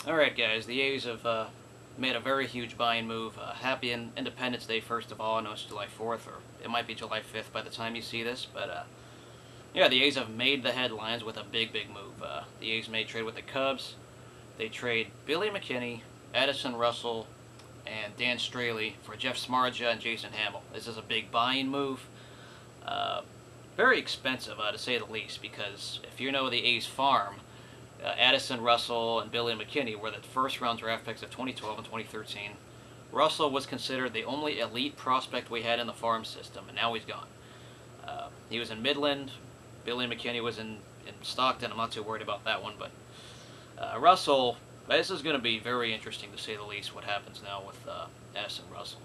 Alright guys, the A's have made a very huge buying move. Happy Independence Day first of all. I know it's July 4th, or it might be July 5th by the time you see this, but yeah, the A's have made the headlines with a big move. The A's made trade with the Cubs. They trade Billy McKinney, Addison Russell, and Dan Straley for Jeff Samardzija and Jason Hammel. This is a big buying move. Very expensive, to say the least, because if you know the A's farm, Addison Russell and Billy McKinney were the first-round draft picks of 2012 and 2013. Russell was considered the only elite prospect we had in the farm system, and now he's gone. He was in Midland. Billy McKinney was in Stockton. I'm not too worried about that one, but Russell, this is going to be very interesting to say the least, what happens now with Addison Russell.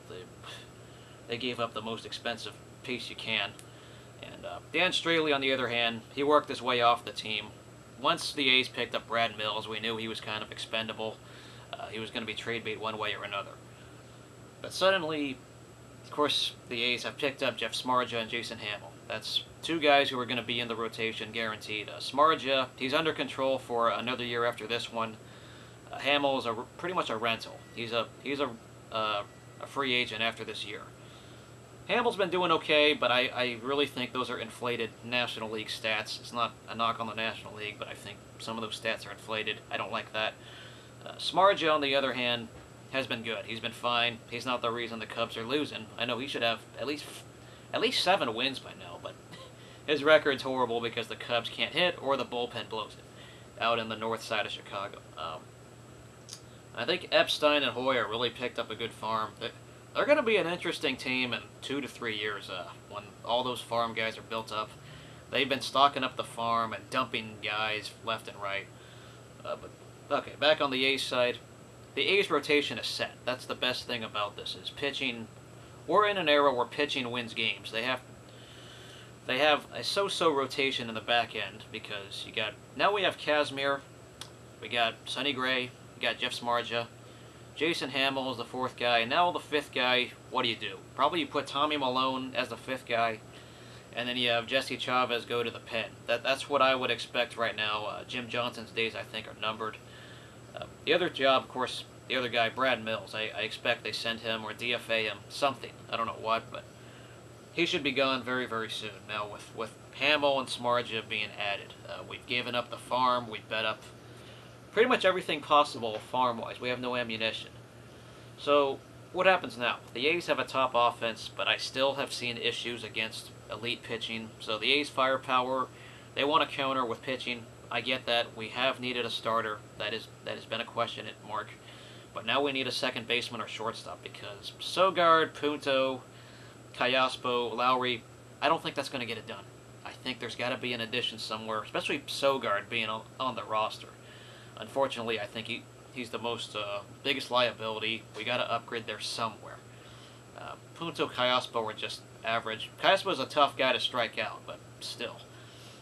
They gave up the most expensive piece you can. And Dan Straley, on the other hand, he worked his way off the team. Once the A's picked up Brad Mills, we knew he was kind of expendable. He was going to be trade bait one way or another. But suddenly, of course, the A's have picked up Jeff Samardzija and Jason Hammel. That's two guys who are going to be in the rotation, guaranteed. Samardzija, he's under control for another year after this one. Hammel is pretty much a rental. He's a free agent after this year. Hammel's been doing okay, but I really think those are inflated National League stats. It's not a knock on the National League, but I think some of those stats are inflated. I don't like that. Samardzija, on the other hand, has been good. He's been fine. He's not the reason the Cubs are losing. I know he should have at least 7 wins by now, but his record's horrible because the Cubs can't hit or the bullpen blows it out in the north side of Chicago. I think Epstein and Hoyer really picked up a good farm. They're going to be an interesting team in 2 to 3 years when all those farm guys are built up. They've been stocking up the farm and dumping guys left and right. But okay, back on the A's side, the A's rotation is set. That's the best thing about this, is pitching. We're in an era where pitching wins games. They have a so-so rotation in the back end because now we have Kazmir, we got Sonny Gray, we got Jeff Samardzija. Jason Hammel is the 4th guy, and now the 5th guy, what do you do? Probably you put Tommy Malone as the 5th guy, and then you have Jesse Chavez go to the pen. That's what I would expect right now. Jim Johnson's days, I think, are numbered. The other job, of course, the other guy, Brad Mills, I expect they send him or DFA him, something. I don't know what, but he should be gone very soon. Now, with Hammel and Samardzija being added, we've given up the farm, we've bet up pretty much everything possible farm-wise. We have no ammunition. So, what happens now? The A's have a top offense, but I still have seen issues against elite pitching. So the A's firepower, they want to counter with pitching. I get that. We have needed a starter. That has been a question mark. But now we need a second baseman or shortstop because Sogard, Punto, Callaspo, Lowry, I don't think that's going to get it done. I think there's got to be an addition somewhere, especially Sogard being on the roster. Unfortunately, I think he's the biggest liability. We got to upgrade there somewhere. Punto, Callaspo are just average. Callaspo is a tough guy to strike out, but still.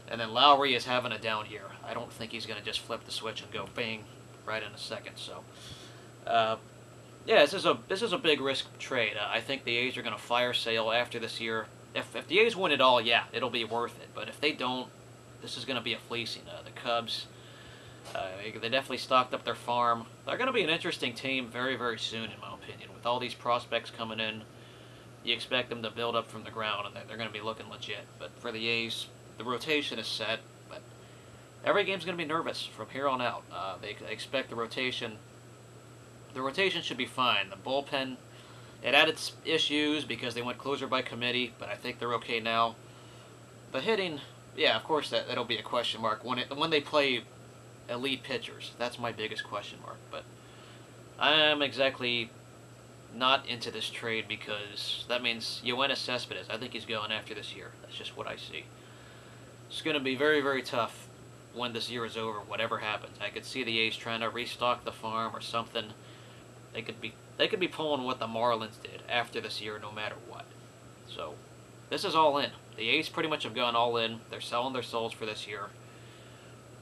And then Lowry is having a down year. I don't think he's going to just flip the switch and go bang right in a second. So, yeah, this is a big risk trade. I think the A's are going to fire sale after this year. If the A's win it all, yeah, it'll be worth it. But if they don't, this is going to be a fleecing. The Cubs. They definitely stocked up their farm. They're going to be an interesting team very soon, in my opinion. With all these prospects coming in, you expect them to build up from the ground, and they're going to be looking legit. But for the A's, the rotation is set, but every game's going to be nervous from here on out. They expect the rotation. The rotation should be fine. The bullpen, it had its issues because they went closer by committee, but I think they're okay now. The hitting, yeah, of course that'll be a question mark when they play elite pitchers. That's my biggest question mark. But I'm exactly not into this trade because that means Yoenis Cespedes. I think he's going after this year. That's just what I see. It's going to be very tough when this year is over, whatever happens. I could see the A's trying to restock the farm or something. They could be pulling what the Marlins did after this year no matter what. So this is all in. The A's pretty much have gone all in. They're selling their souls for this year.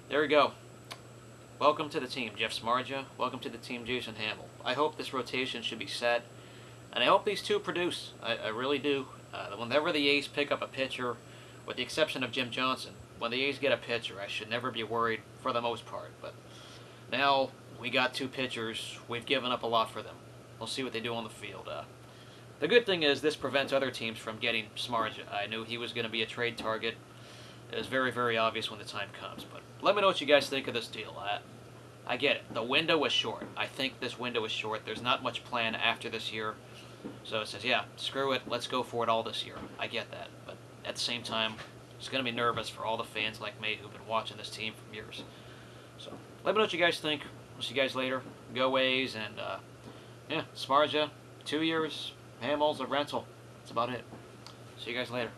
There we go. Welcome to the team, Jeff Samardzija. Welcome to the team, Jason Hammel. I hope this rotation should be set, and I hope these two produce. I really do. Whenever the A's pick up a pitcher, with the exception of Jim Johnson, when the A's get a pitcher, I should never be worried for the most part. But now we got 2 pitchers. We've given up a lot for them. We'll see what they do on the field. The good thing is this prevents other teams from getting Samardzija. I knew he was going to be a trade target. It was very, very obvious when the time comes. But let me know what you guys think of this deal. I get it. The window was short. I think this window is short. There's not much plan after this year. So it says, yeah, screw it. Let's go for it all this year. I get that. But at the same time, it's going to be nervous for all the fans like me who've been watching this team for years. So let me know what you guys think. We'll see you guys later. Go A's. And, yeah, Samardzija, 2 years. Hammel's a rental. That's about it. See you guys later.